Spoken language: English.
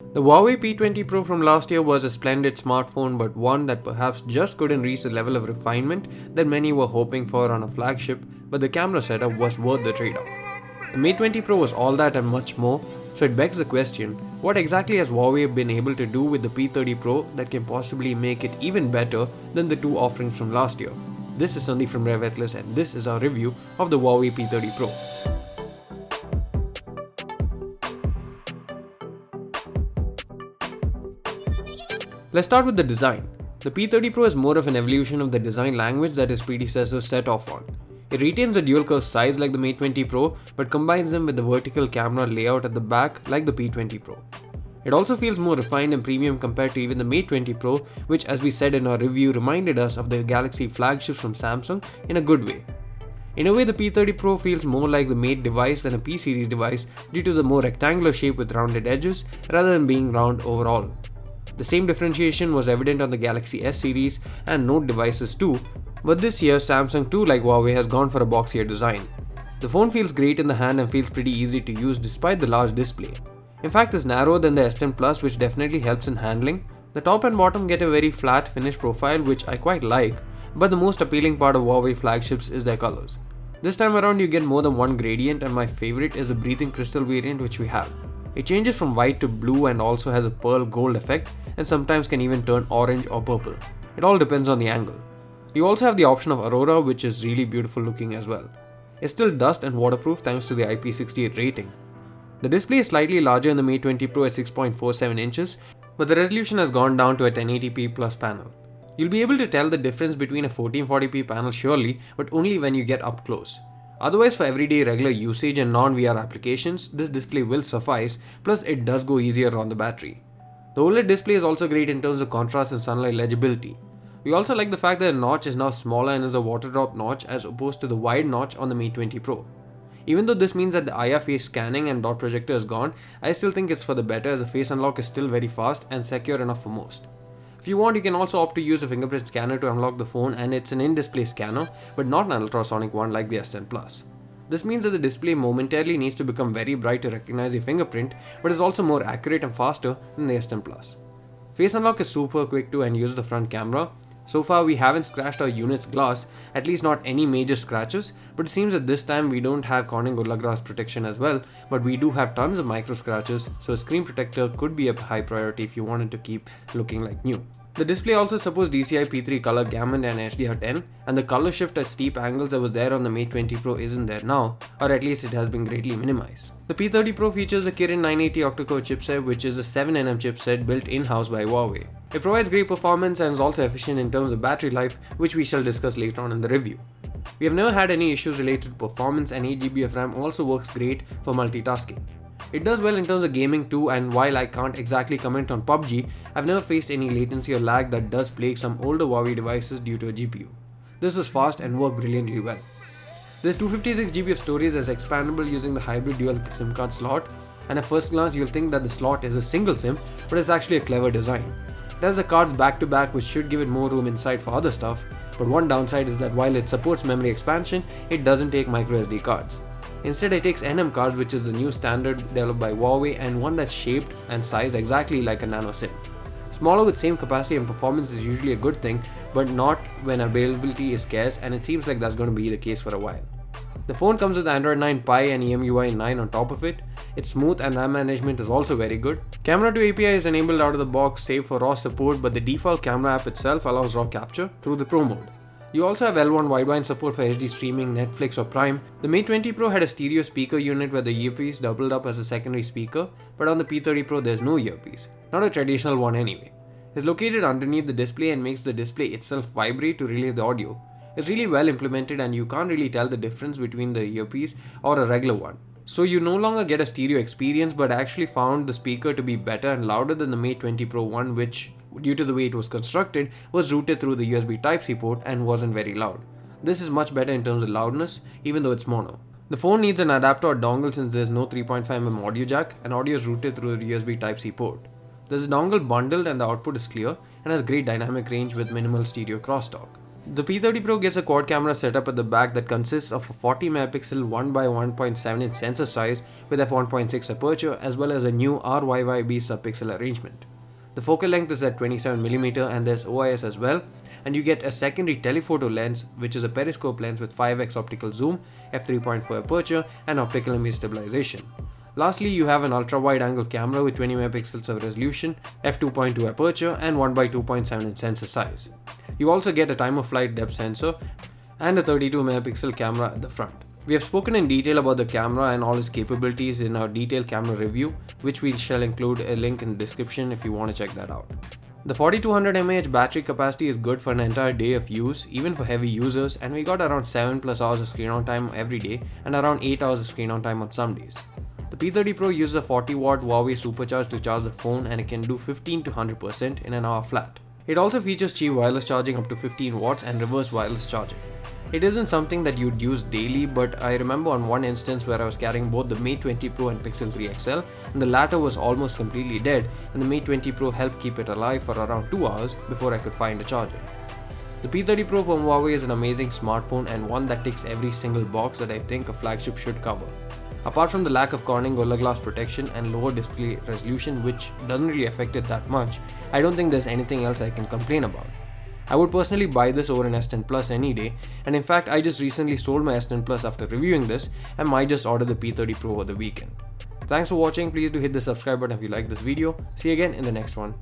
The Huawei P20 Pro from last year was a splendid smartphone, but one that perhaps just couldn't reach the level of refinement that many were hoping for on a flagship, but the camera setup was worth the trade-off. The Mate 20 Pro was all that and much more, so it begs the question, what exactly has Huawei been able to do with the P30 Pro that can possibly make it even better than the two offerings from last year? This is Sandeep from RevAtlas and this is our review of the Huawei P30 Pro. Let's start with the design. The P30 Pro is more of an evolution of the design language that its predecessor set off on. It retains a dual curve size like the Mate 20 Pro, but combines them with the vertical camera layout at the back like the P20 Pro. It also feels more refined and premium compared to even the Mate 20 Pro, which, as we said in our review, reminded us of the Galaxy flagships from Samsung in a good way. In a way, the P30 Pro feels more like the Mate device than a P series device due to the more rectangular shape with rounded edges rather than being round overall. The same differentiation was evident on the Galaxy S series and Note devices too, but this year Samsung too, like Huawei, has gone for a boxier design. The phone feels great in the hand and feels pretty easy to use despite the large display. In fact, it's narrower than the S10 Plus, which definitely helps in handling. The top and bottom get a very flat finished profile, which I quite like, but the most appealing part of Huawei flagships is their colors. This time around you get more than one gradient, and my favorite is the breathing crystal variant which we have. It changes from white to blue and also has a pearl gold effect, and sometimes can even turn orange or purple. It all depends on the angle. You also have the option of Aurora, which is really beautiful looking as well. It's still dust and waterproof thanks to the IP68 rating. The display is slightly larger in the Mate 20 Pro at 6.47 inches, but the resolution has gone down to a 1080p plus panel. You'll be able to tell the difference between a 1440p panel surely, but only when you get up close. Otherwise, for everyday regular usage and non-VR applications, this display will suffice, plus it does go easier on the battery. The OLED display is also great in terms of contrast and sunlight legibility. We also like the fact that the notch is now smaller and is a water drop notch as opposed to the wide notch on the Mate 20 Pro. Even though this means that the IR face scanning and dot projector is gone, I still think it's for the better as the face unlock is still very fast and secure enough for most. If you want, you can also opt to use a fingerprint scanner to unlock the phone, and it's an in-display scanner, but not an ultrasonic one like the S10 Plus. This means that the display momentarily needs to become very bright to recognize your fingerprint, but is also more accurate and faster than the S10 Plus. Face unlock is super quick too and uses the front camera. So far we haven't scratched our unit's glass, at least not any major scratches, but it seems that this time we don't have Corning Gorilla Glass protection as well, but we do have tons of micro scratches, so a screen protector could be a high priority if you wanted to keep looking like new. The display also supports DCI P3 color gamut and HDR10, and the color shift at steep angles that was there on the Mate 20 Pro isn't there now, or at least it has been greatly minimized. The P30 Pro features a Kirin 980 octa-core chipset, which is a 7nm chipset built in-house by Huawei. It provides great performance and is also efficient in terms of battery life, which we shall discuss later on in the review. We have never had any issues related to performance, and 8GB of RAM also works great for multitasking. It does well in terms of gaming too, and while I can't exactly comment on PUBG, I've never faced any latency or lag that does plague some older Huawei devices due to a GPU. This was fast and worked brilliantly well. There's 256GB of storage as expandable using the hybrid dual SIM card slot, and at first glance you'll think that the slot is a single SIM, but it's actually a clever design. It has the cards back to back, which should give it more room inside for other stuff, but one downside is that while it supports memory expansion, it doesn't take microSD cards. Instead, it takes NM cards, which is the new standard developed by Huawei and one that's shaped and sized exactly like a nano SIM. Smaller with same capacity and performance is usually a good thing, but not when availability is scarce, and it seems like that's going to be the case for a while. The phone comes with Android 9 Pie and EMUI 9 on top of it. It's smooth and RAM management is also very good. Camera to API is enabled out of the box save for RAW support, but the default camera app itself allows RAW capture through the Pro mode. You also have L1 wideband support for HD streaming, Netflix or Prime. The Mate 20 Pro had a stereo speaker unit where the earpiece doubled up as a secondary speaker, but on the P30 Pro there's no earpiece. Not a traditional one anyway. It's located underneath the display and makes the display itself vibrate to relay the audio. It's really well implemented and you can't really tell the difference between the earpiece or a regular one. So you no longer get a stereo experience, but actually found the speaker to be better and louder than the Mate 20 Pro one, which, due to the way it was constructed, was routed through the USB Type-C port and wasn't very loud. This is much better in terms of loudness, even though it's mono. The phone needs an adapter or dongle since there's no 3.5mm audio jack, and audio is routed through the USB Type-C port. There's a dongle bundled and the output is clear and has great dynamic range with minimal stereo crosstalk. The P30 Pro gets a quad camera setup at the back that consists of a 40 megapixel 1x1.7 inch sensor size with f1.6 aperture as well as a new RYYB subpixel arrangement. The focal length is at 27mm and there's OIS as well, and you get a secondary telephoto lens which is a periscope lens with 5x optical zoom, f3.4 aperture and optical image stabilization. Lastly, you have an ultra-wide angle camera with 20 megapixels of resolution, f2.2 aperture and 1x2.7 inch sensor size. You also get a time of flight depth sensor and a 32 megapixel camera at the front. We have spoken in detail about the camera and all its capabilities in our detailed camera review, which we shall include a link in the description if you want to check that out. The 4200 mAh battery capacity is good for an entire day of use, even for heavy users, and we got around 7+ hours of screen on time every day and around 8 hours of screen on time on some days. The P30 Pro uses a 40-watt Huawei supercharge to charge the phone, and it can do 15 to 100% in an hour flat. It also features cheap wireless charging up to 15 watts and reverse wireless charging. It isn't something that you'd use daily, but I remember on one instance where I was carrying both the Mate 20 Pro and Pixel 3 XL, and the latter was almost completely dead, and the Mate 20 Pro helped keep it alive for around 2 hours before I could find a charger. The P30 Pro from Huawei is an amazing smartphone and one that ticks every single box that I think a flagship should cover. Apart from the lack of Corning Gorilla Glass protection and lower display resolution, which doesn't really affect it that much, I don't think there's anything else I can complain about. I would personally buy this over an S10 Plus any day, and in fact I just recently sold my S10 Plus after reviewing this and might just order the P30 Pro over the weekend. Thanks for watching. Please do hit the subscribe button if you like this video. See you again in the next one.